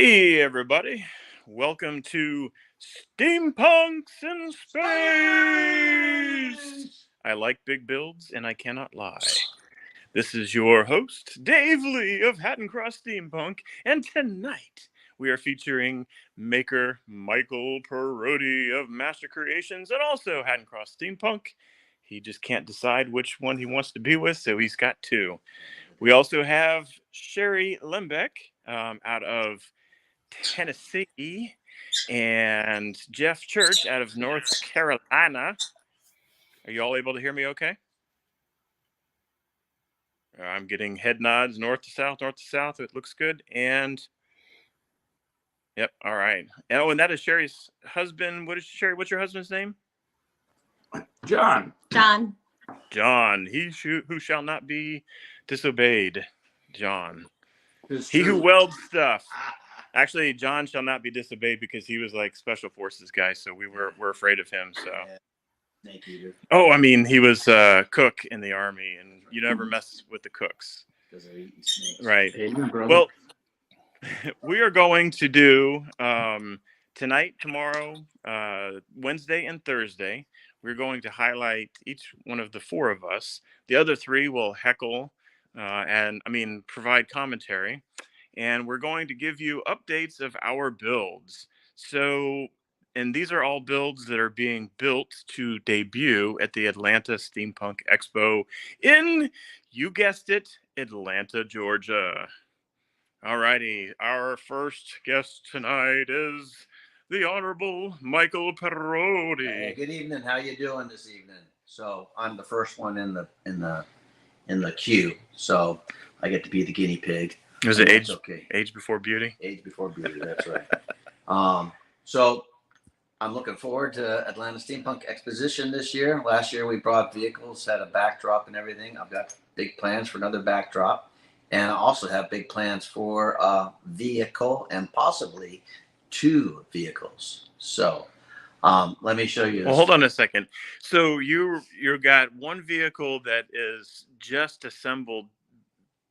Hey, everybody. Welcome to Steampunks in Space. I like big builds, and I cannot lie. This is your host, Dave Lee of Hatton Cross Steampunk, and tonight we are featuring maker Michael Parodi of Master Creations and also Hatton Cross Steampunk. He just can't decide which one he wants to be with, so he's got two. We also have Sherri Lehmbeck out of Tennessee and Jeff Church out of North Carolina. Are you all able to hear me okay? I'm getting head nods north to south, north to south. It looks good. And yep, all right. Oh, and that is Sherri's husband. What is Sherri? What's your husband's name? John. John. Who shall not be disobeyed. John. He who welds stuff. Actually, John shall not be disobeyed because he was like special forces guy, so we're afraid of him. So, Snake eater. Oh, I mean, he was a cook in the army, and you never mess with the cooks, Because they're eating snakes. right? Amen, brother. Well, we are going to do tonight, tomorrow, Wednesday, and Thursday. We're going to highlight each one of the four of us. The other three will heckle provide commentary. And we're going to give you updates of our builds. So, and these are all builds that are being built to debut at the Atlanta Steampunk Expo in, you guessed it, Atlanta, Georgia. All righty, our first guest tonight is the Honorable Michael Parodi. Hey, good evening. How you doing this evening? So I'm the first one in the queue, so I get to be the guinea pig. Is it age before beauty? Age before beauty, that's right. So I'm looking forward to Atlanta Steampunk Exposition this year. Last year we brought vehicles, had a backdrop and everything. I've got big plans for another backdrop. And I also have big plans for a vehicle and possibly two vehicles. So let me show you this. Well, hold on a second. So you got one vehicle that is just assembled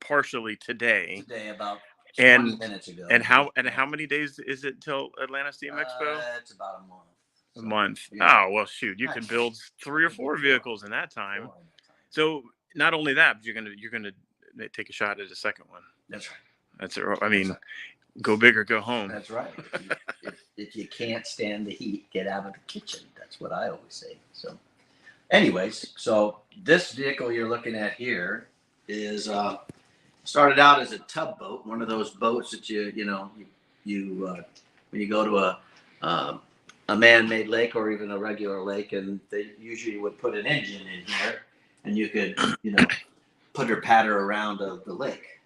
partially today. Today, about 20 minutes ago. And how many days is it till Atlanta Steam Expo? It's about a month. A month. Yeah. Oh, well, shoot, you can build 3 or 4 vehicles in that time. So not only that, but you're gonna take a shot at a second one. That's right. That's it. I mean, go big or go home. That's right. If you can't stand the heat, get out of the kitchen. That's what I always say. So, anyways, so this vehicle you're looking at here is started out as a tugboat, one of those boats that you when you go to a man-made lake or even a regular lake, and they usually would put an engine in here, and you could putter-patter around the lake.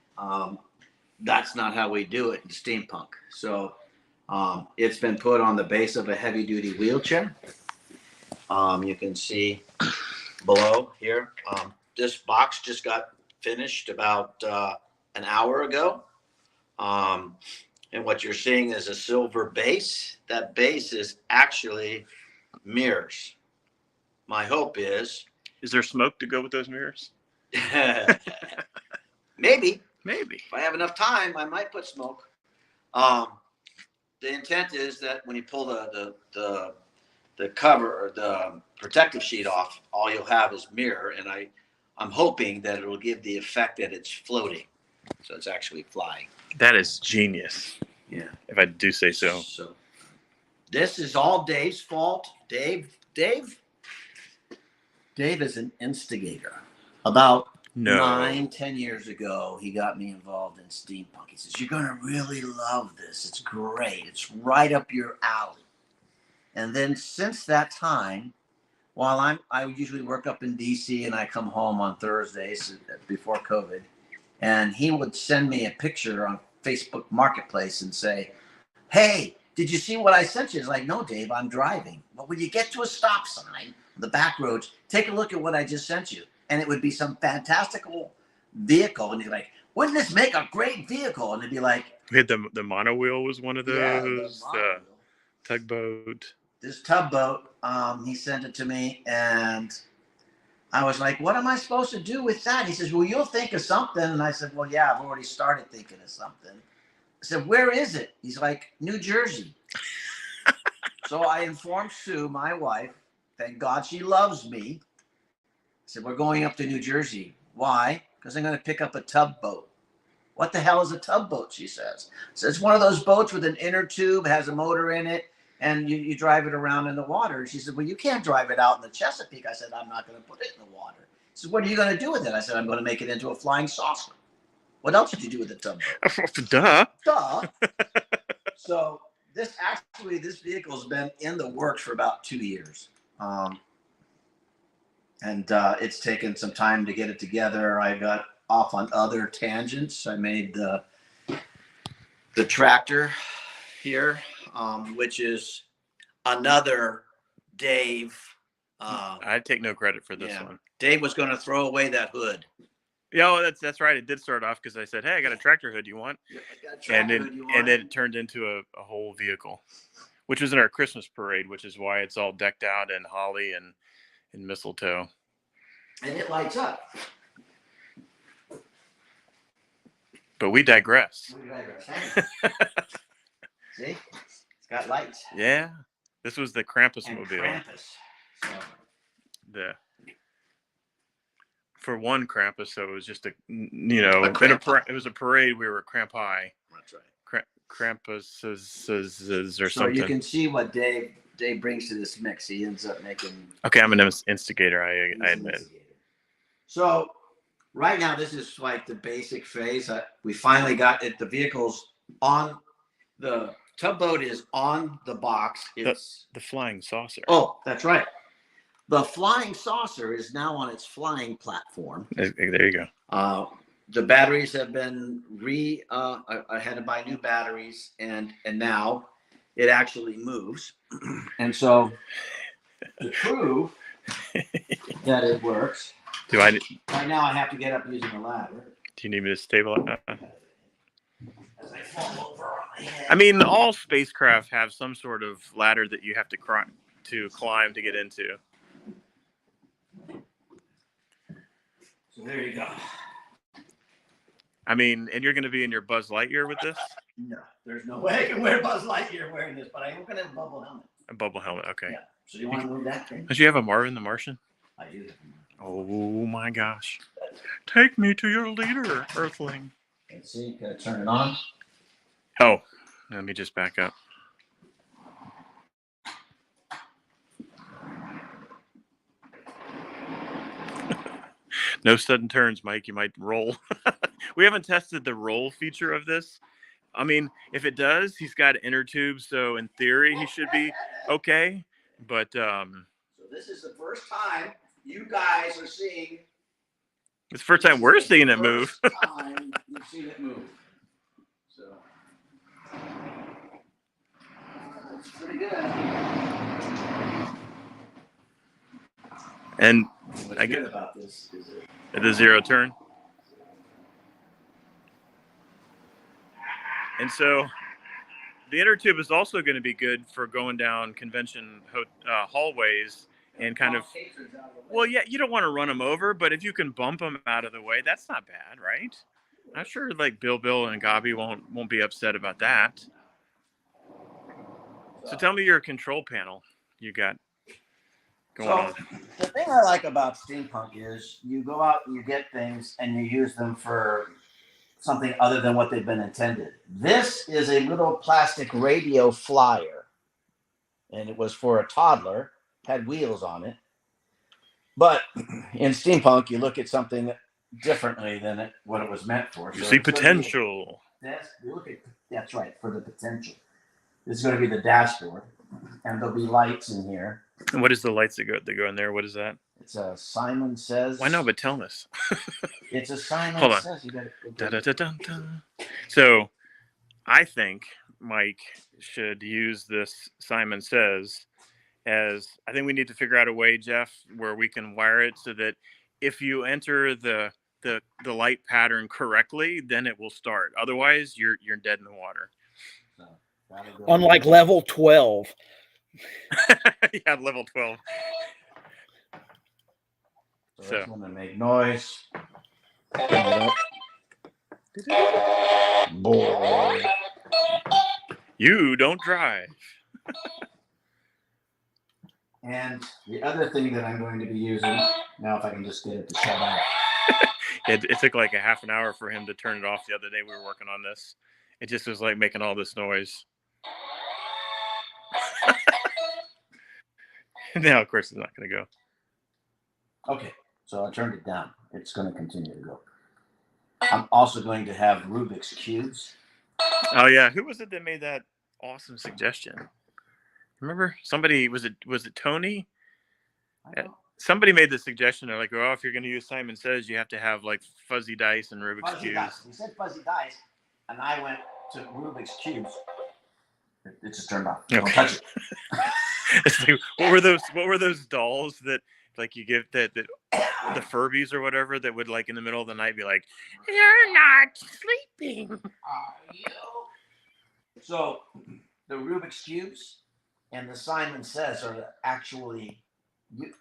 That's not how we do it in steampunk. So it's been put on the base of a heavy-duty wheelchair. You can see below here. This box just got finished about an hour ago. And what you're seeing is a silver base. That base is actually mirrors. My hope is there smoke to go with those mirrors? Maybe. If I have enough time, I might put smoke. The intent is that when you pull the cover or the protective sheet off, all you'll have is mirror, and I'm hoping that it will give the effect that it's floating, so it's actually flying. That is genius. Yeah, if I do say so. So this is all Dave's fault. Dave is an instigator. About 9-10 years ago, he got me involved in steampunk. He says, "You're gonna really love this. It's great. It's right up your alley." And then since that time, while I usually work up in DC and I come home on Thursdays before COVID, and he would send me a picture on Facebook Marketplace and say, "Hey, did you see what I sent you?" It's like, "No, Dave, I'm driving." But when you get to a stop sign, the back roads, take a look at what I just sent you. And it would be some fantastical vehicle. And you're like, "Wouldn't this make a great vehicle?" And it'd be like, we had the monowheel was one of those. Yeah, tugboat. This tugboat, he sent it to me, and I was like, "What am I supposed to do with that?" He says, "Well, you'll think of something." And I said, "Well, yeah, I've already started thinking of something." said, where is it? He's like, New Jersey. So I informed Sue, my wife. Thank God she loves me. I said, we're going up to New Jersey. Why? Because I'm going to pick up a tugboat. What the hell is a tugboat, she says. So it's one of those boats with an inner tube, has a motor in it, and you drive it around in the water. She said, well, you can't drive it out in the Chesapeake. I said, I'm not going to put it in the water. She said, what are you going to do with it? I said, I'm going to make it into a flying saucer. What else did you do with the tugboat? Duh. Duh. So this vehicle's been in the works for about 2 years. And it's taken some time to get it together. I got off on other tangents. I made the tractor here, which is another Dave. I take no credit for this one. Dave was going to throw away that hood. Yeah, that's right. It did start off because I said, "Hey, I got a tractor hood. You want?" And then it turned into a whole vehicle, which was in our Christmas parade, which is why it's all decked out in holly and mistletoe. And it lights up. But we digress. See, it's got lights. Yeah, this was the Krampus mobile. Krampus. So. For one Krampus, so it was just it was a parade. We were Kramp High. That's right. Krampuses or something. So you can see what Dave brings to this mix. He ends up making. Okay, I'm an instigator. I admit. So right now, this is like the basic phase. We finally got it. The vehicle's on. The tugboat is on the box. It's the flying saucer. Oh, that's right. The flying saucer is now on its flying platform. There you go. The batteries have been I had to buy new batteries, and now it actually moves. And so to prove that it works, right now I have to get up using a ladder. Do you need me to stabilize? As I fall over on my head. I mean, all spacecraft have some sort of ladder that you have to climb to get into. So there you go. I mean, and you're going to be in your Buzz Lightyear with this? No, there's no way I can wear Buzz Lightyear wearing this, but I am going to have a bubble helmet. A bubble helmet, okay. Yeah. So you want to move that thing? Don't you have a Marvin the Martian? I do. Oh my gosh. Take me to your leader, Earthling. Let's see, can I turn it on? Oh, let me just back up. No sudden turns, Mike. You might roll. We haven't tested the roll feature of this. I mean, if it does, he's got an inner tube, so in theory he should be okay. But so this is the first time you guys are seeing. It's the first time we're seeing it move. Time you've seen it move. So it's pretty good. And what's good about this is the zero turn. And so the inner tube is also going to be good for going down convention hallways and kind of, well, yeah, you don't want to run them over, but if you can bump them out of the way, that's not bad, right? I'm sure like Bill and Gabi won't be upset about that. So tell me your control panel you got going on. The thing I like about Steampunk is you go out and you get things and you use them for something other than what they've been intended. This is a little plastic radio flyer, and it was for a toddler, had wheels on it. But in Steampunk, you look at something differently than what it was meant for. You see potential. That's right, for the potential. This is going to be the dashboard, and there'll be lights in here. And what is the lights that go in there? What is that? It's a Simon Says. Why no? But tell us. It's a Simon Hold on. Says. You gotta So, I think Mike should use this Simon Says as. I think we need to figure out a way, Jeff, where we can wire it so that if you enter the light pattern correctly, then it will start. Otherwise, you're dead in the water. On like level 12. Yeah, level 12. So that's going to make noise. Boy. You don't drive. And the other thing that I'm going to be using, now if I can just get it to shut off. It took like a half an hour for him to turn it off the other day we were working on this. It just was like making all this noise. Now, of course, it's not going to go. Okay, so I turned it down. It's going to continue to go. I'm also going to have Rubik's Cubes. Oh, yeah. Who was it that made that awesome suggestion? Remember? Somebody, was it Tony? Somebody made the suggestion. They're like, oh, if you're going to use Simon Says, you have to have like fuzzy dice and Rubik's Fuzzy Cubes. dice. He said fuzzy dice, and I went to Rubik's Cubes. It just turned off. Don't touch it. It's like, what were those dolls that like you give that the Furbies or whatever that would like in the middle of the night be like, you're not sleeping. Are you? So the Rubik's Cubes and the Simon Says are actually,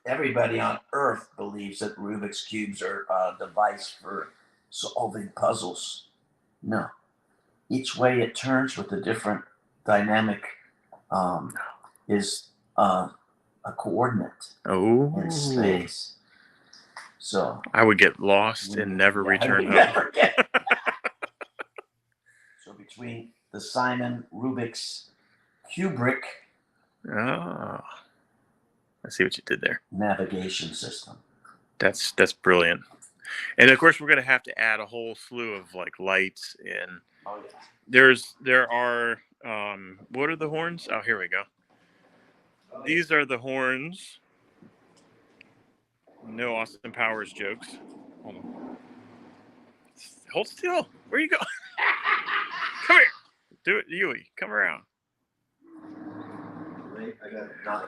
everybody on Earth believes that Rubik's Cubes are a device for solving puzzles. No. Each way it turns with a different dynamic is a coordinate in space. So I would get lost and never return home. Never get So between the Simon Rubik's Kubrick I see what you did there. navigation system. That's brilliant. And of course we're gonna have to add a whole slew of like lights and there are what are the horns? Oh, here we go. These are the horns. No Austin Powers jokes. Hold on. Hold still. Where you go? Come here. Do it, Yui. Come around.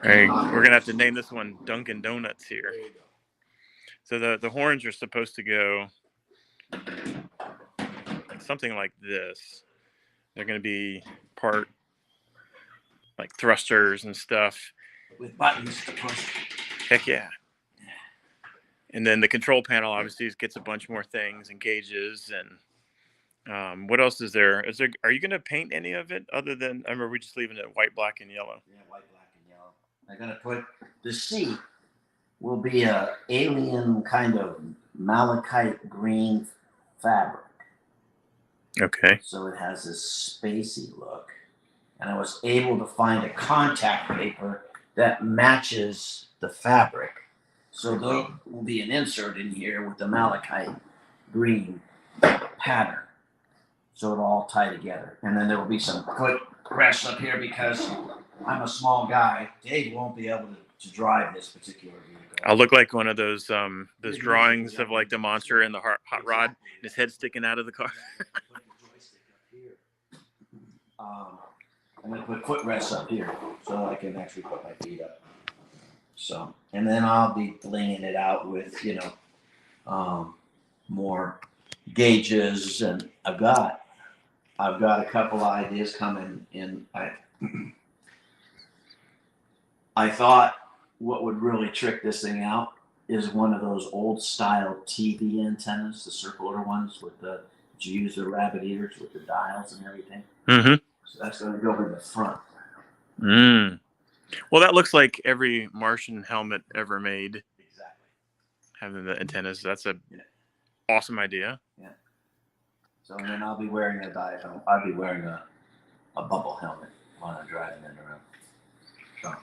Hey, we're gonna have to name this one Dunkin' Donuts here. So the horns are supposed to go something like this. They're gonna be part like thrusters and stuff. With buttons to push. Heck yeah. And then the control panel obviously gets a bunch more things and gauges and what else is there? Are you going to paint any of it other than, I remember we just leaving it white, black, and yellow? Yeah, white, black, and yellow. I'm going to put the seat will be a alien kind of malachite green fabric. Okay. So it has this spacey look. And I was able to find a contact paper that matches the fabric. So there will be an insert in here with the malachite green pattern. So it'll all tie together. And then there will be some foot rests up here because I'm a small guy. Dave won't be able to drive this particular vehicle. I'll look like one of those drawings of like the monster and the hot rod and his head sticking out of the car. I'm going to put footrests up here so I can actually put my feet up. So, and then I'll be blinging it out with, more gauges, and I've got a couple of ideas coming in. I thought what would really trick this thing out is one of those old style TV antennas, the circular ones with did you use the rabbit ears with the dials and everything? Mm-hmm. So that's going to go in the front. Mm. Well, that looks like every Martian helmet ever made. Exactly. Having the antennas. That's a awesome idea. Yeah. So and then I'll be wearing a diaphragm. I'll be wearing a bubble helmet while I'm driving it around. So.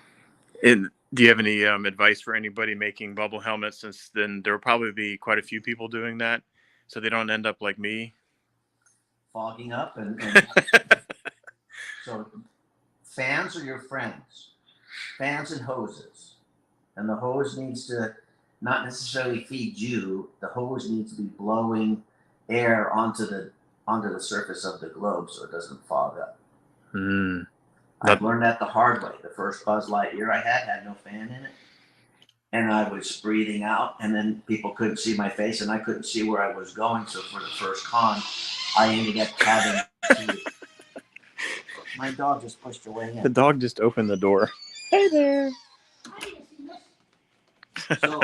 And do you have any advice for anybody making bubble helmets? Since then there will probably be quite a few people doing that, so they don't end up like me. Fogging up and so fans are your friends. Fans and hoses. And the hose needs to not necessarily feed you. The hose needs to be blowing air onto the surface of the globe so it doesn't fog up. I've learned that the hard way. The first Buzz Lightyear I had no fan in it. And I was breathing out, and then people couldn't see my face, and I couldn't see where I was going. So for the first con, I ended up having to... My dog just pushed her way in. The dog just opened the door. Hey there. So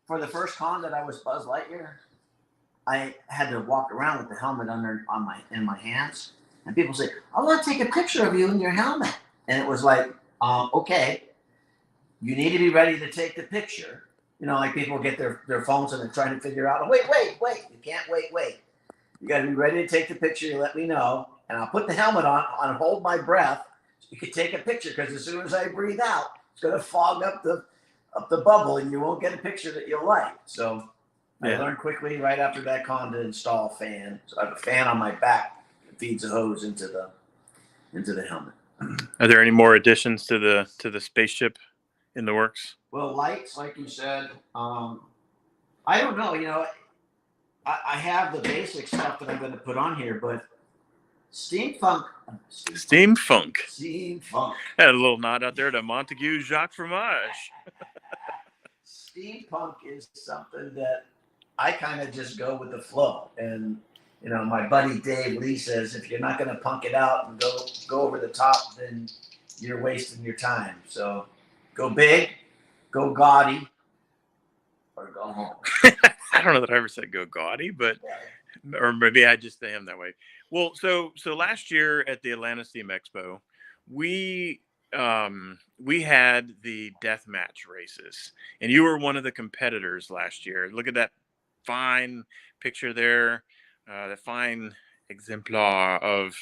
for the first con that I was Buzz Lightyear, I had to walk around with the helmet in my hands, And people say, I want to take a picture of you in your helmet. And it was like, okay, you need to be ready to take the picture. You know, like people get their phones and they're trying to figure out, wait. You can't wait. You got to be ready to take the picture. You let me know. And I'll put the helmet on and hold my breath so you can take a picture, because as soon as I breathe out, it's going to fog up the bubble and you won't get a picture that you'll like. So I learned quickly right after that con to install a fan. So I have a fan on my back that feeds a hose into the helmet. Are there any more additions to the spaceship in the works? Well, lights, like you said, I don't know. You know, I have the basic stuff that I'm going to put on here, but Steampunks. Had a little nod out there to Montague Jacques Fromage. Steampunk is something that I kind of just go with the flow. And, you know, my buddy Dave Lee says, if you're not going to punk it out and go over the top, then you're wasting your time. So go big, go gaudy, or go home. I don't know that I ever said go gaudy, but or maybe I just am that way. Well, so last year at the Atlanta Steampunk Expo, we had the death match races, and you were one of the competitors last year. Look at that fine picture there, the fine exemplar of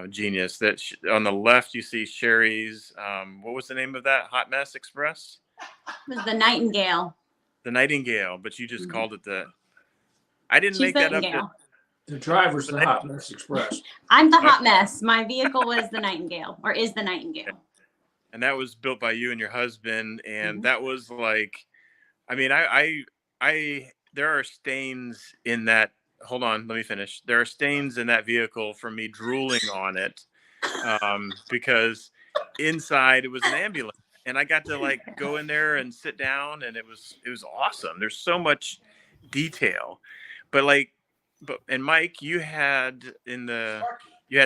genius. That on the left you see Sherri's. What was the name of that? Hot Mess Express. It was the Nightingale. The Nightingale, but you just called it the. I didn't make that up. The driver's the Hot Mess Express. I'm the Hot Mess. My vehicle was the Nightingale, or is the Nightingale. And that was built by you and your husband, and that was like, I mean, I there are stains in that. Hold on, let me finish. There are stains in that vehicle from me drooling on it, because inside it was an ambulance, and I got to like go in there and sit down, and it was awesome. There's so much detail, and Mike, you had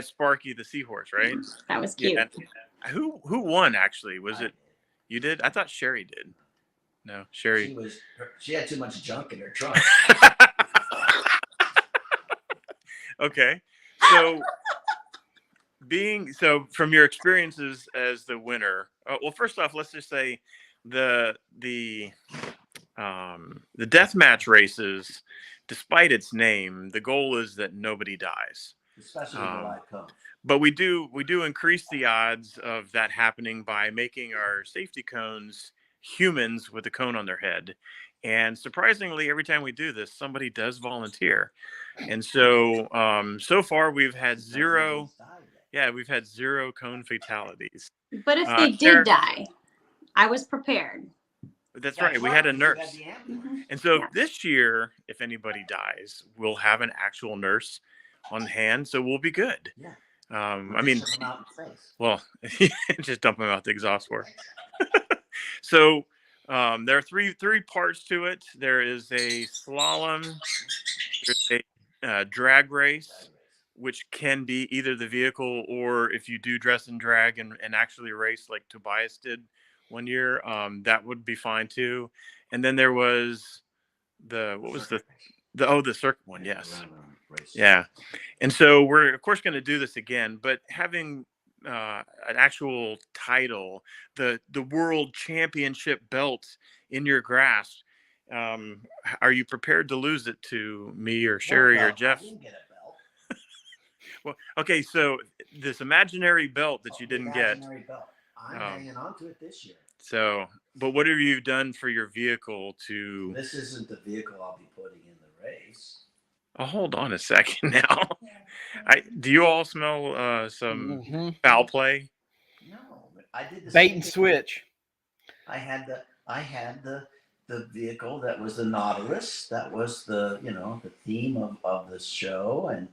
Sparky the seahorse, right? That was cute. Yeah. Who won actually? Was it you did? I thought Sherri did. No, Sherri. She had too much junk in her trunk. Okay. So from your experiences as the winner, well, first off, let's just say the deathmatch races, despite its name, the goal is that nobody dies. Especially when the light comes. But we do increase the odds of that happening by making our safety cones humans with a cone on their head. And surprisingly, every time we do this, somebody does volunteer. And so so far we've had zero. Yeah, we've had zero cone fatalities. But if they did die, I was prepared. That's right. We had a nurse. And so this year, if anybody dies, we'll have an actual nurse on hand. So we'll be good. Yeah. I mean, well, just dump them out the exhaust port. So there are three parts to it. There is a slalom, there's a drag race, which can be either the vehicle or if you do dress and drag and actually race like Tobias did one year, that would be fine too. And then there was the circuit one. Yes. Yeah. And so we're of course going to do this again, but having an actual title, the world championship belt in your grasp, are you prepared to lose it to me or Sherri or Jeff? I didn't get a belt. Well, okay, so this imaginary belt that you didn't get. Belt. I'm hanging on to it this year. So, but what have you done for your vehicle to? This isn't the vehicle I'll be putting in the race. Oh, hold on a second now. Do you all smell some foul play? No, I did the bait and switch. I had the vehicle that was the Nautilus. That was the theme of the show, and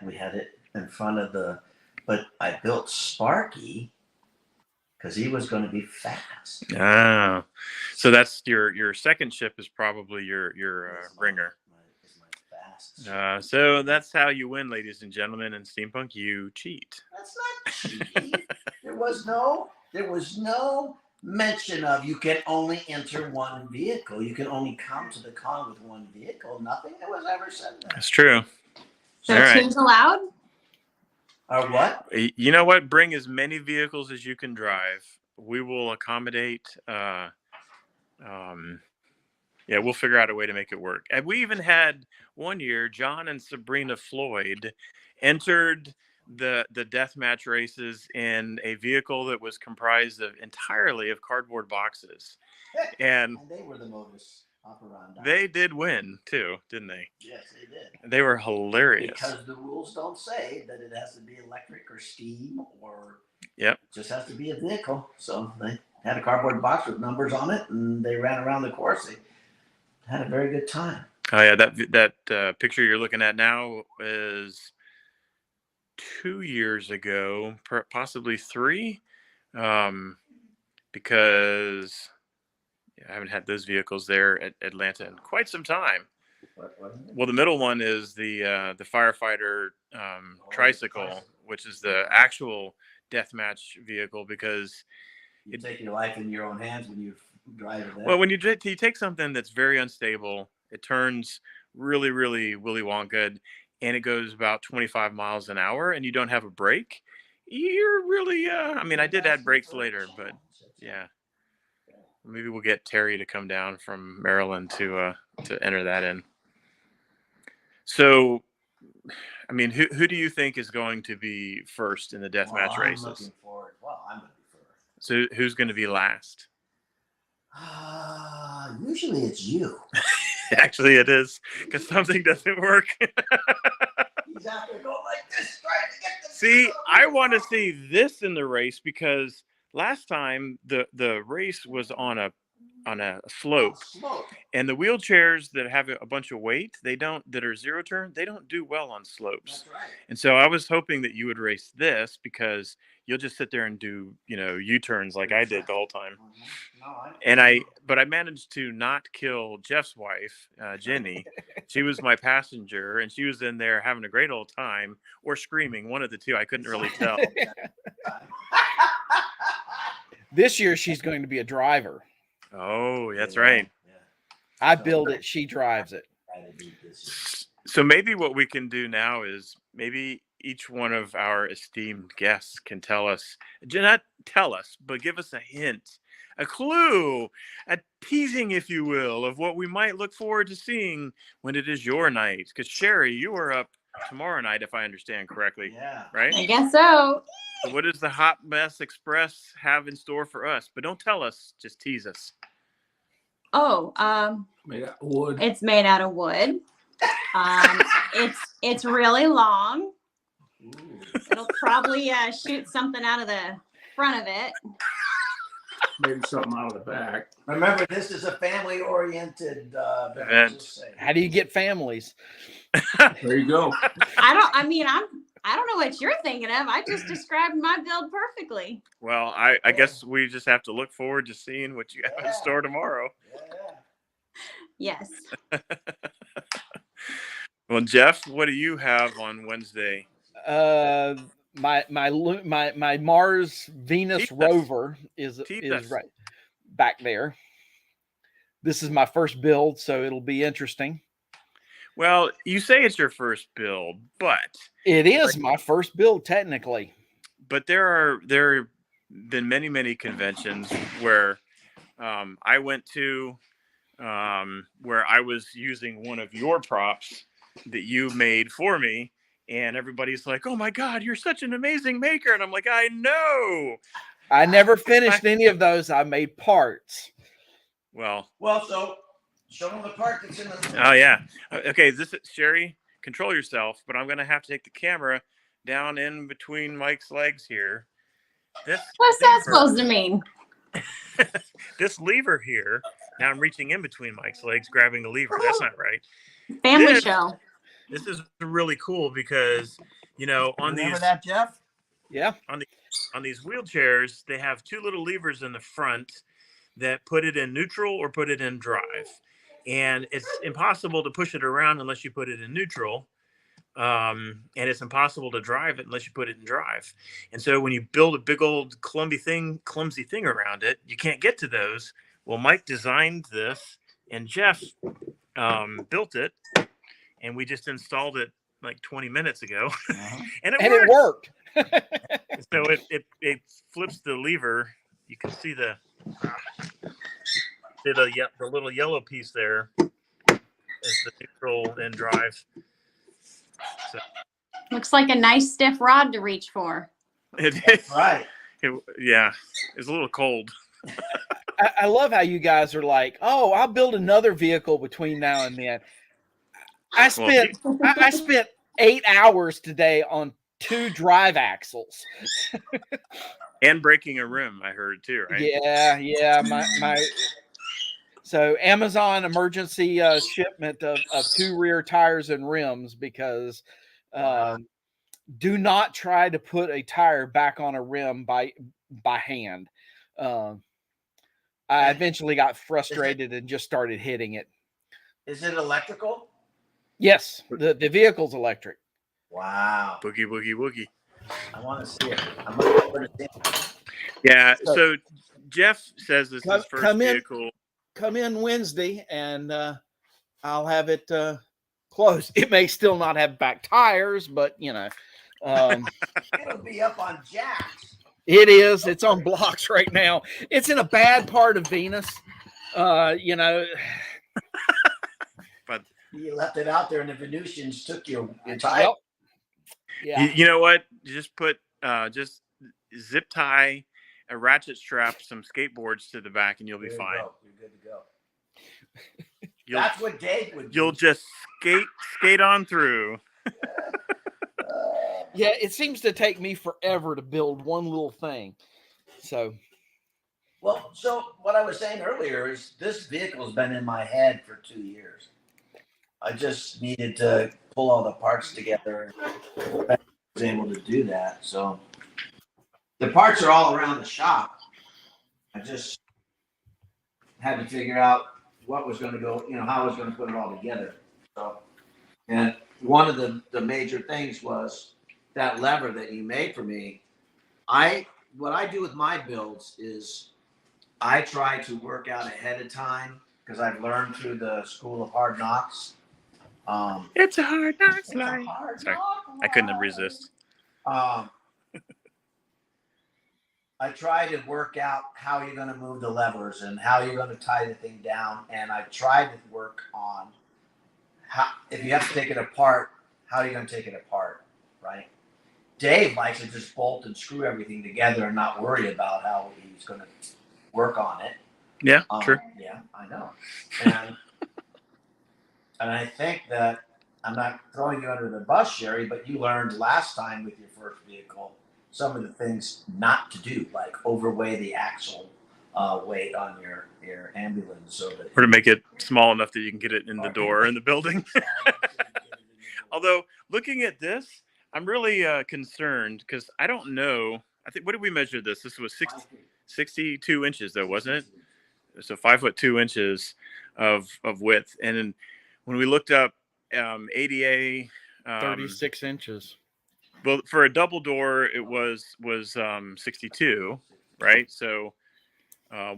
we had it in front of but I built Sparky because he was going to be fast. Ah, so that's your second ship is probably your ringer. So that's how you win, ladies and gentlemen. In Steampunk, you cheat. That's not cheating. There was no mention of you can only enter one vehicle. You can only come to the con with one vehicle. Nothing that was ever said there. That's true. So two's allowed? Or what? You know what? Bring as many vehicles as you can drive. We will accommodate. Yeah, we'll figure out a way to make it work. And we even had one year, John and Sabrina Floyd entered the deathmatch races in a vehicle that was comprised of entirely of cardboard boxes, and And they were the modus operandi. they did win too, didn't they? Yes, they did. They were hilarious. Because the rules don't say that it has to be electric or steam or Yep. It just has to be a vehicle. So they had a cardboard box with numbers on it, and they ran around the course. They had a very good time. Oh yeah, that picture you're looking at now is 2 years ago, possibly 3, because I haven't had those vehicles there at Atlanta in quite some time. Well, the middle one is the firefighter tricycle, which is the actual deathmatch vehicle, because you take your life in your own hands when you drive it. Well, when you take something that's very unstable, it turns really, really Willy Wonka, and it goes about 25 miles an hour, and you don't have a brake. You're really, I mean, I did add brakes later, but yeah, maybe we'll get Terry to come down from Maryland to enter that in. So, I mean, who do you think is going to be first in the deathmatch races? I'm looking forward. Well, I'm going to be first. So, who's going to be last? Usually it's you. Actually, it is, because something doesn't work. He's out there going like this, trying to get the. See, I want to see this in the race, because last time the race was on a slope, and the wheelchairs that have a bunch of weight, that are zero turn, they don't do well on slopes. That's right. And so I was hoping that you would race this, because you'll just sit there and do U-turns like I did the whole time. But I managed to not kill Jeff's wife, Jenny. She was my passenger, and she was in there having a great old time, or screaming, one of the two. I couldn't really tell. This year she's going to be a driver. Oh, that's right. Yeah. I build it, she drives it. So maybe what we can do now is maybe each one of our esteemed guests can tell us, not tell us, but give us a hint, a clue, a teasing, if you will, of what we might look forward to seeing when it is your night. Because Sherri, you are up tomorrow night, if I understand correctly. Yeah. Right? I guess so. So what does the Hot Mess Express have in store for us? But don't tell us, just tease us. Oh, Made out of wood. it's made out of wood. It's really long. Ooh. It'll probably shoot something out of the front of it. Maybe something out of the back. Remember, this is a family-oriented event. How do you get families? There you go. I don't know what you're thinking of. I just described my build perfectly. Well, I guess we just have to look forward to seeing what you have in store tomorrow. Yes. Well, Jeff, what do you have on Wednesday? My Mars Venus rover is right back there. This is my first build, so it'll be interesting. Well, you say it's your first build, but it is my first build technically. But there have been many conventions where I went to where I was using one of your props that you made for me, and everybody's like, "Oh my God, you're such an amazing maker!" And I'm like, "I know." I never finished any of those. I made parts. Well, so show them the part that's in the. Oh yeah. Okay, this is Sherri. Control yourself, but I'm gonna have to take the camera down in between Mike's legs here. What's that supposed to mean? This lever here. Now I'm reaching in between Mike's legs, grabbing the lever. That's not right. Family show. This is really cool because on Remember that, Jeff? Yeah. On these wheelchairs, they have two little levers in the front that put it in neutral or put it in drive. And it's impossible to push it around unless you put it in neutral. And it's impossible to drive it unless you put it in drive. And so when you build a big old clumsy thing around it, you can't get to those. Well, Mike designed this and Jeff built it, and we just installed it like 20 minutes ago, and it worked. So it flips the lever. You can see the little yellow piece there is the neutral and drive. So looks like a nice stiff rod to reach for. That's right. Yeah, it's a little cold. I love how you guys are like, oh, I'll build another vehicle between now and then. I spent 8 hours today on 2 drive axles. And breaking a rim, I heard too, right? Yeah. So Amazon emergency shipment of 2 rear tires and rims, because do not try to put a tire back on a rim by hand. I eventually got frustrated and just started hitting it. Is it electrical? Yes, the vehicle's electric. Wow. Boogie, boogie, woogie. I want to see it. I'm looking forward to seeing it. Yeah, so Jeff says this is his first vehicle. Come in Wednesday, and I'll have it closed. It may still not have back tires, but it'll be up on jacks. It is. It's on blocks right now. It's in a bad part of Venus. But you left it out there, and the Venusians took your tire. Yep. Yeah. You know what? Just put just zip tie a ratchet strap, some skateboards to the back, and you'll be fine. You're good to go. That's what Dave would do. You'll just skate on through. Yeah, it seems to take me forever to build one little thing. So what I was saying earlier is this vehicle's been in my head for 2 years. I just needed to pull all the parts together, and I was able to do that. So the parts are all around the shop. I just had to figure out what was going to go, how I was going to put it all together. So, and one of the major things was that lever that you made for me. What I do with my builds is I try to work out ahead of time, because I've learned through the School of Hard Knocks. It's a hard knocks life. Sorry, I couldn't resist. I try to work out how you're going to move the levers and how you're going to tie the thing down. And I try to work on how, if you have to take it apart, how you're going to take it apart, right? Dave likes to just bolt and screw everything together and not worry about how he's going to work on it. Yeah, true. Yeah, I know. And I think that I'm not throwing you under the bus, Sherri, but you learned last time with your first vehicle some of the things not to do, like overweigh the axle weight on your ambulance, or to make it small enough that you can get it in the door in the building. Although looking at this, I'm really concerned because I don't know. I think, what did we measure this? This was 62 inches, though, wasn't it? So 5 foot 2 inches of width. And then when we looked up ADA, 36 inches. Well, for a double door, it was 62, right? So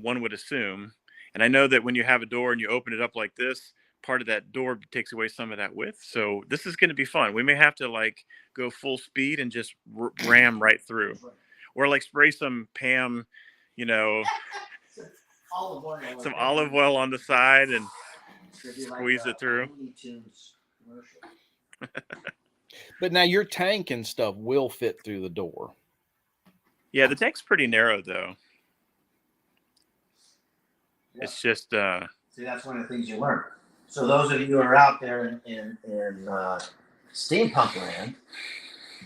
one would assume. And I know that when you have a door and you open it up like this, part of that door takes away some of that width. So this is going to be fun. We may have to go full speed and just ram right through, or spray some Pam, some olive oil on the side and squeeze it through. But now your tank and stuff will fit through the door. Yeah, the tank's pretty narrow, though. Yeah. It's just see, that's one of the things you learn. So those of you who are out there in steampunk land,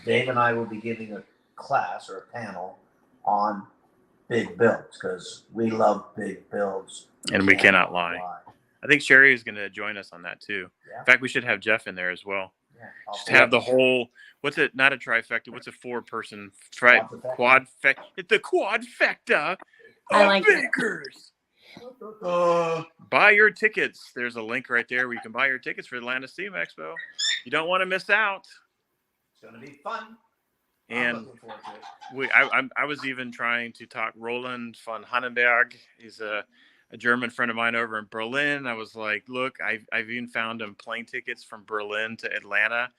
Dave and I will be giving a class or a panel on big builds, because we love big builds. And we cannot lie. I think Sherri is going to join us on that, too. Yeah. In fact, we should have Jeff in there as well. Yeah, just have the whole, what's it, not a trifecta, what's a 4-person quadfecta? It's the quadfecta of bakers. Buy your tickets. There's a link right there where you can buy your tickets for Atlanta Steampunk Expo. You don't want to miss out. It's going to be fun. And I was even trying to talk Roland von Hannenberg. He's a German friend of mine over in Berlin. I was like, look, I've even found him plane tickets from Berlin to Atlanta.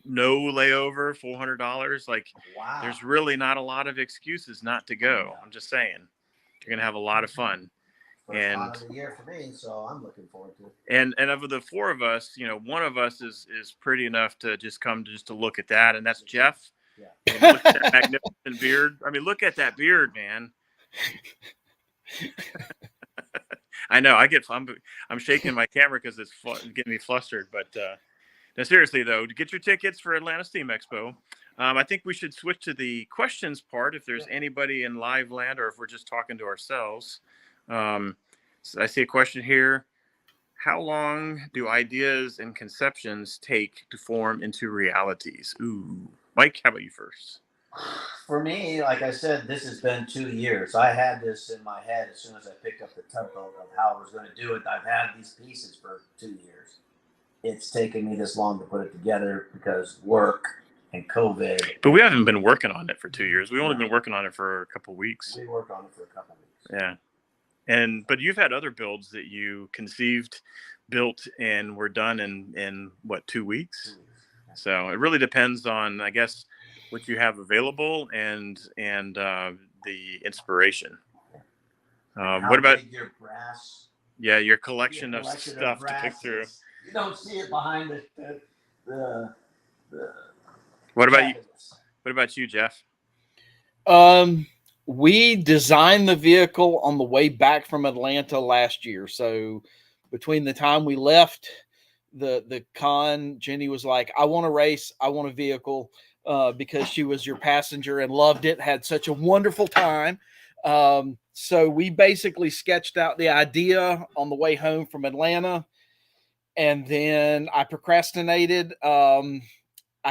no layover, $400. Like, Wow. there's really not a lot of excuses not to go. Yeah. I'm just saying, you're gonna have a lot of fun. First time of the year for me, so I'm looking forward to it. And of the four of us, one of us is pretty enough to just come just to look at that, and that's Jeff. Yeah. I mean, look at that magnificent beard. I mean, look at that beard, man. I know. I'm shaking my camera because it's getting me flustered. But no, seriously though, to get your tickets for Atlanta Steam Expo, I think we should switch to the questions part. If there's anybody in live land, or if we're just talking to ourselves. So I see a question here. How long do ideas and conceptions take to form into realities? Ooh, Mike, how about you first? For me, like I said, this has been 2 years. I had this in my head as soon as I picked up the tugboat of how I was going to do it. I've had these pieces for 2 years. It's taken me this long to put it together because work and COVID. But we haven't been working on it for 2 years. We've only been working on it for a couple of weeks. We worked on it for a couple of weeks. Yeah. But you've had other builds that you conceived, built, and were done in what, 2 weeks? So it really depends on, I guess, what you have available and the inspiration. What about your brass? Yeah, your collection of stuff to pick through. You don't see it behind the What about you? What about you, Jeff? We designed the vehicle on the way back from Atlanta last year. So between the time we left the con, Jenny was like, I want to race. I want a vehicle, because she was your passenger and loved it, had such a wonderful time. So we basically sketched out the idea on the way home from Atlanta. And then I procrastinated. I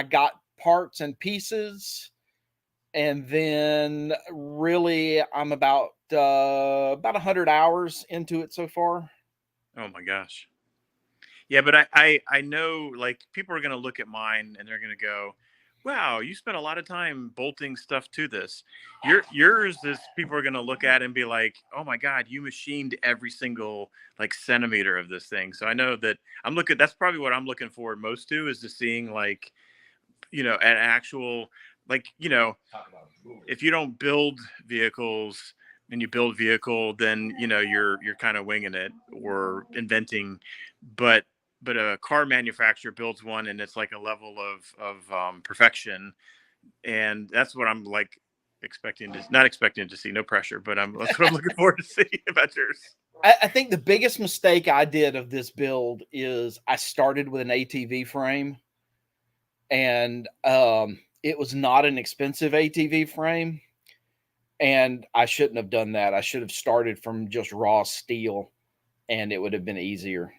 got parts and pieces. And then really I'm about 100 hours into it so far. Oh my gosh. Yeah, but I know, like, people are going to look at mine and they're going to go, wow, you spent a lot of time bolting stuff to this. Yours is, people are going to look at and be like, oh my God, you machined every single like centimeter of this thing. So I know that that's probably what I'm looking forward most to, is to seeing, like, an actual, like, if you don't build vehicles and you build vehicle, then, you're kind of winging it or inventing, but a car manufacturer builds one and it's like a level of perfection. And that's what I'm like not expecting to see, no pressure, but that's what I'm looking forward to see about yours. I think the biggest mistake I did of this build is I started with an ATV frame, and it was not an expensive ATV frame. And I shouldn't have done that. I should have started from just raw steel, and it would have been easier.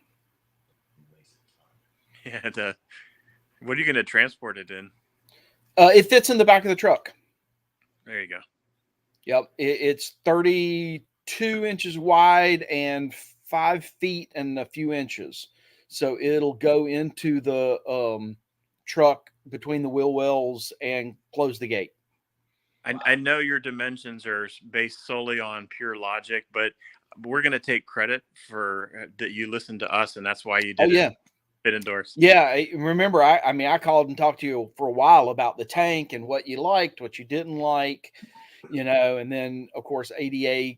Yeah. What are you going to transport it in? It fits in the back of the truck. There you go. Yep. It's 32 inches wide and 5 feet and a few inches. So it'll go into the truck between the wheel wells and close the gate. I know your dimensions are based solely on pure logic, but we're going to take credit for that. You listened to us, and that's why you did it. Fit indoors. Yeah. Remember, I called and talked to you for a while about the tank and what you liked, what you didn't like, and then of course ADA,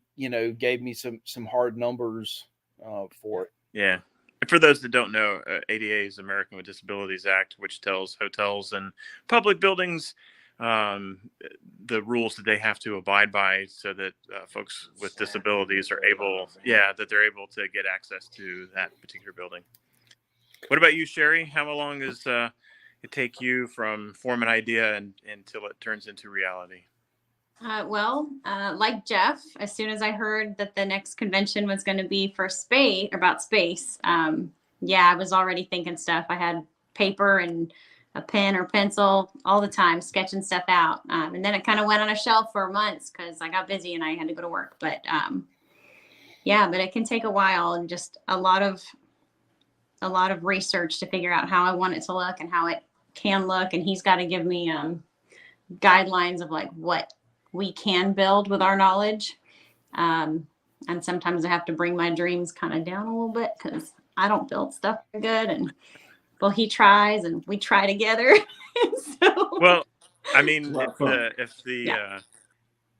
gave me some hard numbers for it. Yeah. For those that don't know, ADA is American with Disabilities Act, which tells hotels and public buildings the rules that they have to abide by, so that folks with disabilities are able, that they're able to get access to that particular building. What about you, Sherri? How long does it take you from form an idea until it turns into reality? Like Jeff, as soon as I heard that the next convention was going to be for Spaaace, I was already thinking stuff. I had paper and a pen or pencil all the time, sketching stuff out. And then it kind of went on a shelf for months because I got busy and I had to go to work. But but it can take a while, and just a lot of research to figure out how I want it to look and how it can look. And he's got to give me guidelines of like what we can build with our knowledge. And sometimes I have to bring my dreams kind of down a little bit because I don't build stuff good. well, he tries and we try together. So, Well, I mean, a lot of fun.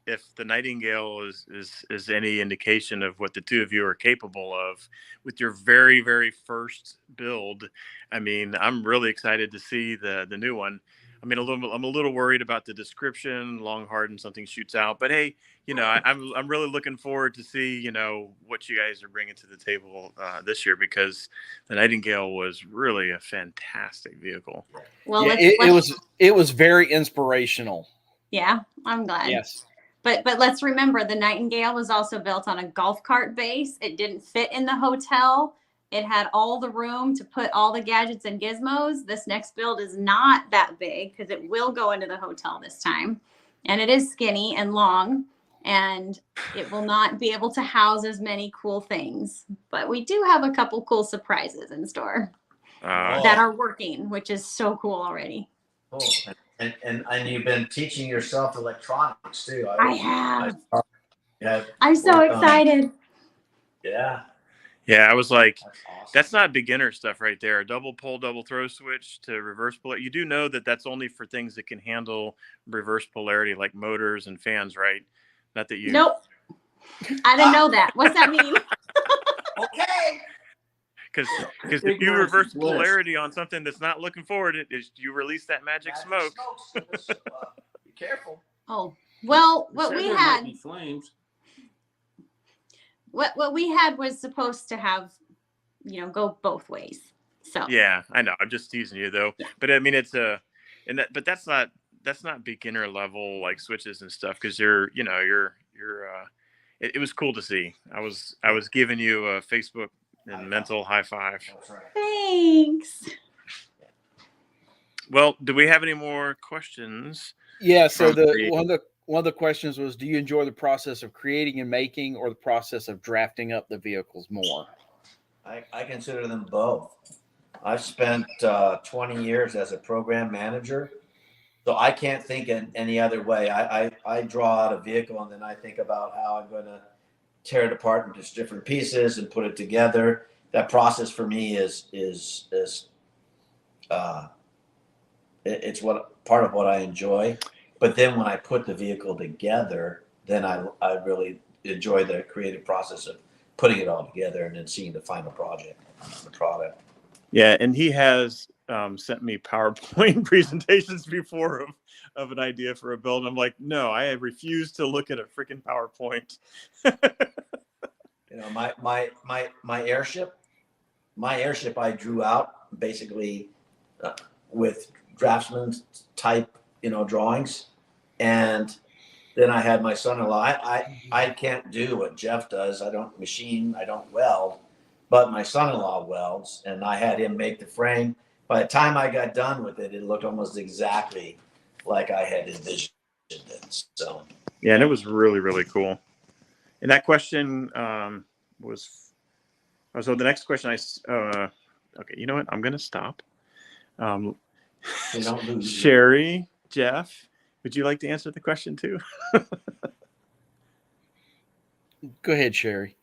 If the Nightingale is any indication of what the two of you are capable of with your very, very first build, I mean, I'm really excited to see the new one. I mean, I'm a little worried about the description, long, hard, and something shoots out. But hey, I'm really looking forward to see what you guys are bringing to the table this year, because the Nightingale was really a fantastic vehicle. well, Yeah, it was very inspirational. Yeah, I'm glad. Yes. But let's remember, the Nightingale was also built on a golf cart base. It didn't fit in the hotel. It had all the room to put all the gadgets and gizmos. This next build is not that big because it will go into the hotel this time. And it is skinny and long, and it will not be able to house as many cool things. But we do have a couple cool surprises in store that are working, which is so cool already. Oh, and you've been teaching yourself electronics too. I have. Yeah. I'm so excited. Yeah. Yeah, I was like, Awesome. that's not beginner stuff right there. A double pull, double throw switch to reverse polarity. You do know that that's only for things that can handle reverse polarity, like motors and fans, right? Not that you. Nope. I didn't know that. What's that mean? Okay. Because if you reverse polarity on something that's not looking forward, you release that magic smoke. Be careful. Oh, well, Said what we there had. might be flames. What we had was supposed to have, go both ways. So Yeah, I know. I'm just teasing you though. Yeah. But I mean, but that's not beginner level like switches and stuff, because it was cool to see. I was giving you a Facebook and mental high five. That's right. thanks. Well, do we have any more questions? Yeah. So From one of the questions was, do you enjoy the process of creating and making, or the process of drafting up the vehicles more? I consider them both. I've spent 20 years as a program manager, so I can't think in any other way. I draw out a vehicle, and then I think about how I'm going to tear it apart into different pieces and put it together. That process for me is it's part of what I enjoy. But then when I put the vehicle together, then I really enjoy the creative process of putting it all together and then seeing the final product. Yeah, and he has sent me PowerPoint presentations before of an idea for a build. I'm like, no, I refuse to look at a freaking PowerPoint. My airship I drew out basically with draftsman type drawings, and then I had my son-in-law. I can't do what Jeff does. I don't machine, I don't weld, but my son-in-law welds, and I had him make the frame. By the time I got done with it, it looked almost exactly like I had envisioned it. So yeah, and it was really, really cool. And that question was, so the next question okay, you know what? I'm going to stop. Sherri, Jeff, would you like to answer the question too? Go ahead, Sherri.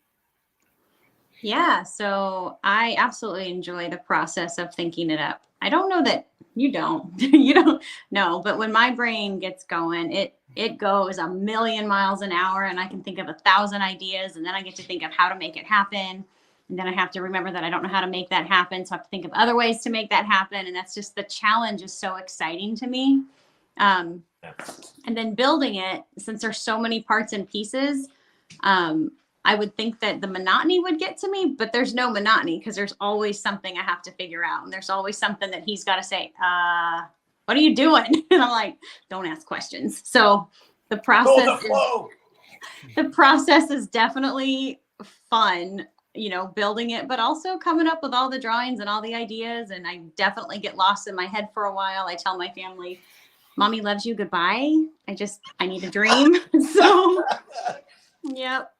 Yeah, so I absolutely enjoy the process of thinking it up. I don't know that you don't. You don't know, but when my brain gets going, it goes a million miles an hour, and I can think of 1,000 ideas, and then I get to think of how to make it happen. And then I have to remember that I don't know how to make that happen. So I have to think of other ways to make that happen. And that's just, the challenge is so exciting to me. And then building it, since there's so many parts and pieces, I would think that the monotony would get to me, but there's no monotony because there's always something I have to figure out. And there's always something that he's got to say, what are you doing? And I'm like, don't ask questions. So the process is definitely fun, building it, but also coming up with all the drawings and all the ideas. And I definitely get lost in my head for a while. I tell my family, Mommy loves you. Goodbye. I need a dream. So, yep.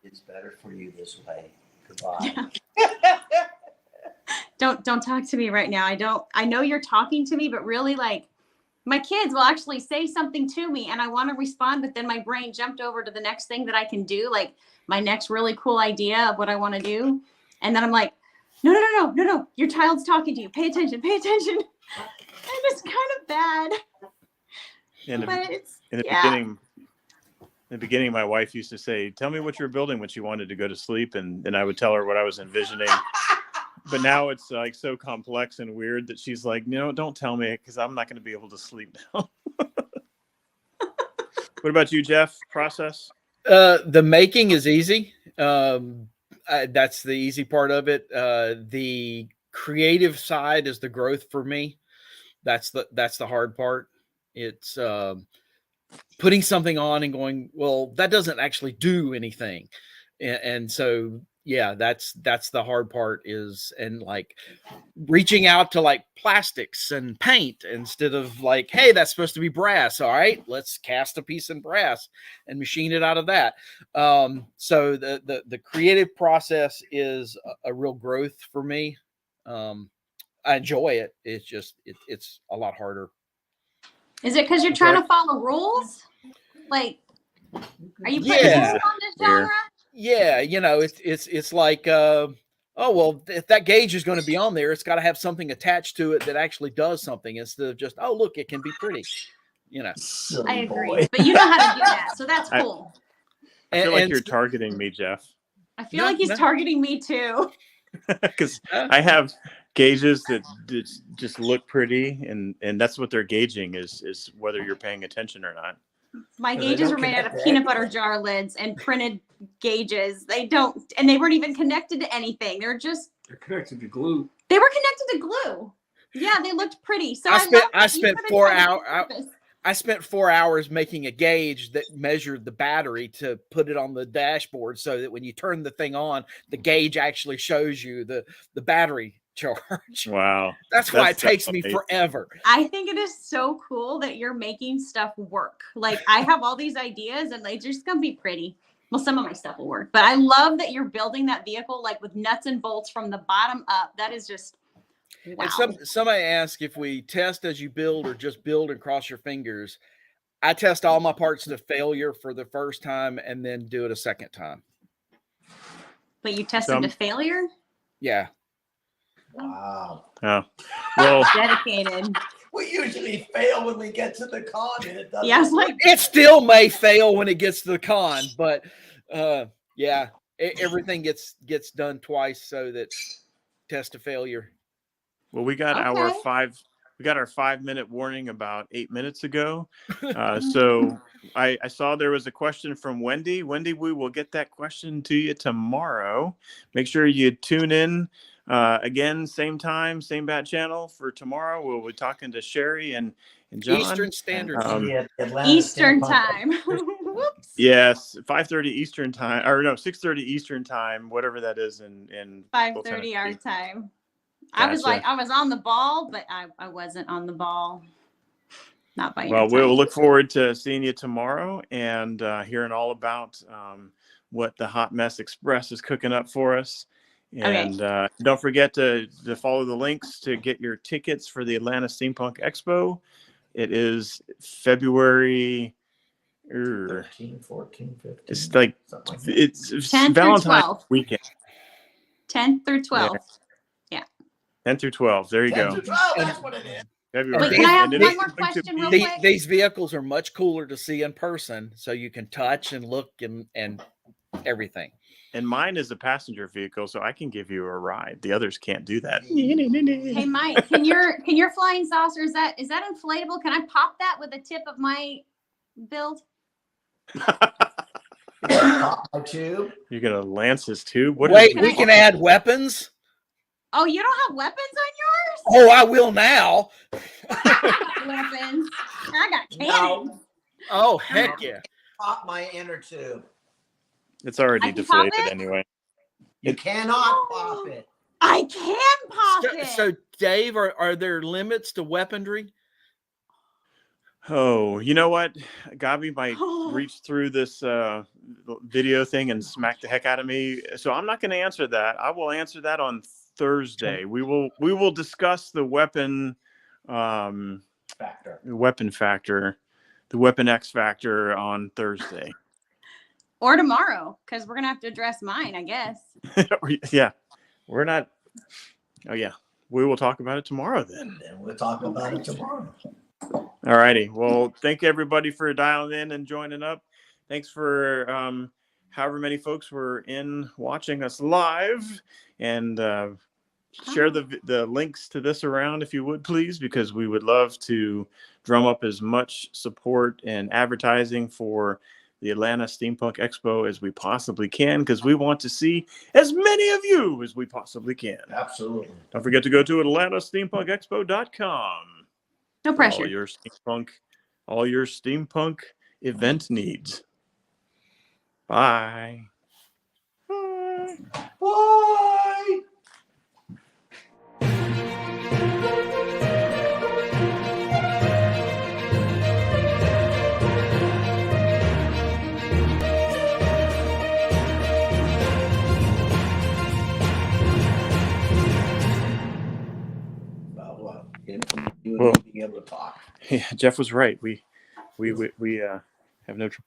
It's better for you this way. Goodbye. Yeah. Don't talk to me right now. I know you're talking to me, but really, like, my kids will actually say something to me and I want to respond, but then my brain jumped over to the next thing that I can do, like my next really cool idea of what I want to do. And then I'm like, no. Your child's talking to you. Pay attention. And it's kind of bad. But it's, in the beginning, my wife used to say, "Tell me what you're building," when she wanted to go to sleep, and I would tell her what I was envisioning. But now it's like so complex and weird that she's like, "No, don't tell me, because I'm not going to be able to sleep now." What about you, Jeff? Process? The making is easy. That's the easy part of it. The creative side is the growth for me. That's the hard part. It's putting something on and going, well, that doesn't actually do anything. And so, yeah, that's the hard part is, and like reaching out to like plastics and paint instead of like, hey, that's supposed to be brass. All right, let's cast a piece in brass and machine it out of that. So the creative process is a real growth for me. I enjoy it. It's just, it's a lot harder. Is it because you're trying to follow rules? Like, are you putting rules on this genre? Yeah, you know, it's like, oh well, if that gauge is going to be on there, it's got to have something attached to it that actually does something instead of just, oh look, it can be pretty. You know, I agree, but you know how to do that, so that's cool. I feel like you're targeting me, Jeff. I feel like he's targeting me too. Because I have gauges that just look pretty, and that's what they're gauging is whether you're paying attention or not. My gauges were made out of peanut butter jar lids and printed gauges. They weren't even connected to anything. They're connected to glue. They were connected to glue. Yeah, they looked pretty. So I spent 4 hours. I spent 4 hours making a gauge that measured the battery to put it on the dashboard so that when you turn the thing on, the gauge actually shows you the battery charge. Wow. That's why it takes me forever. I think it is so cool that you're making stuff work. Like, I have all these ideas and they're just going to be pretty. Well, some of my stuff will work, but I love that you're building that vehicle like with nuts and bolts from the bottom up. That is just wow. And somebody asked if we test as you build or just build and cross your fingers. I test all my parts to failure for the first time and then do it a second time. But you test them to failure? Yeah. Wow. Oh. Well, dedicated. We usually fail when we get to the con, and it doesn't. Yeah, it's like it still may fail when it gets to the con, but yeah, everything gets done twice so that test to failure. Well, we got our 5-minute warning about 8 minutes ago. So I saw there was a question from Wendy. Wendy, we will get that question to you tomorrow. Make sure you tune in. Again, same time, same bat channel for tomorrow. We'll be talking to Sherri and John. Eastern Standard Time. Eastern Time. Whoops. Yes, 5:30 Eastern Time, or no, 6:30 Eastern Time, whatever that is in 5:30 our time. Gotcha. I was on the ball, but I wasn't on the ball. Not by your Well, time. we'll look forward to seeing you tomorrow and hearing all about what the Hot Mess Express is cooking up for us. And don't forget to follow the links to get your tickets for the Atlanta Steampunk Expo. It is February 13, 14, 15. It's like it's 10th Valentine's weekend. 10th through 12th. Yeah. 10 through 12. There you 10 go. through 12, that's what it is. February. Wait, can I have And one more question real quick? These vehicles are much cooler to see in person, so you can touch and look and everything. And mine is a passenger vehicle, so I can give you a ride. The others can't do that. Hey, Mike, can your flying saucer, is that inflatable? Can I pop that with the tip of my build? Tube. You're gonna lance his tube. Wait, we can add weapons. Oh, you don't have weapons on yours? Oh, I will now. Weapons. I got cannons. No. Oh, heck yeah. Pop my inner tube. It's already deflated anyway. You cannot pop it. I can pop it. So Dave, are there limits to weaponry? Oh, you know what? Gabi might reach through this video thing and smack the heck out of me. So I'm not going to answer that. I will answer that on Thursday. We will discuss the weapon Factor. the weapon factor, the weapon X factor on Thursday. Or tomorrow, because we're gonna have to address mine, I guess. Yeah, we're not Oh yeah, we will talk about it tomorrow then. And we'll talk about it tomorrow. All righty. Well, thank everybody for dialing in and joining up. Thanks for however many folks were in watching us live, and share the links to this around if you would, please, because we would love to drum up as much support and advertising for the Atlanta Steampunk Expo as we possibly can, because we want to see as many of you as we possibly can. Absolutely. Don't forget to go to AtlantaSteampunkExpo.com. No pressure. All your steampunk event needs. Bye. Bye. Bye. About what? You Well, being able to talk. yeah, Jeff was right. We have no trouble.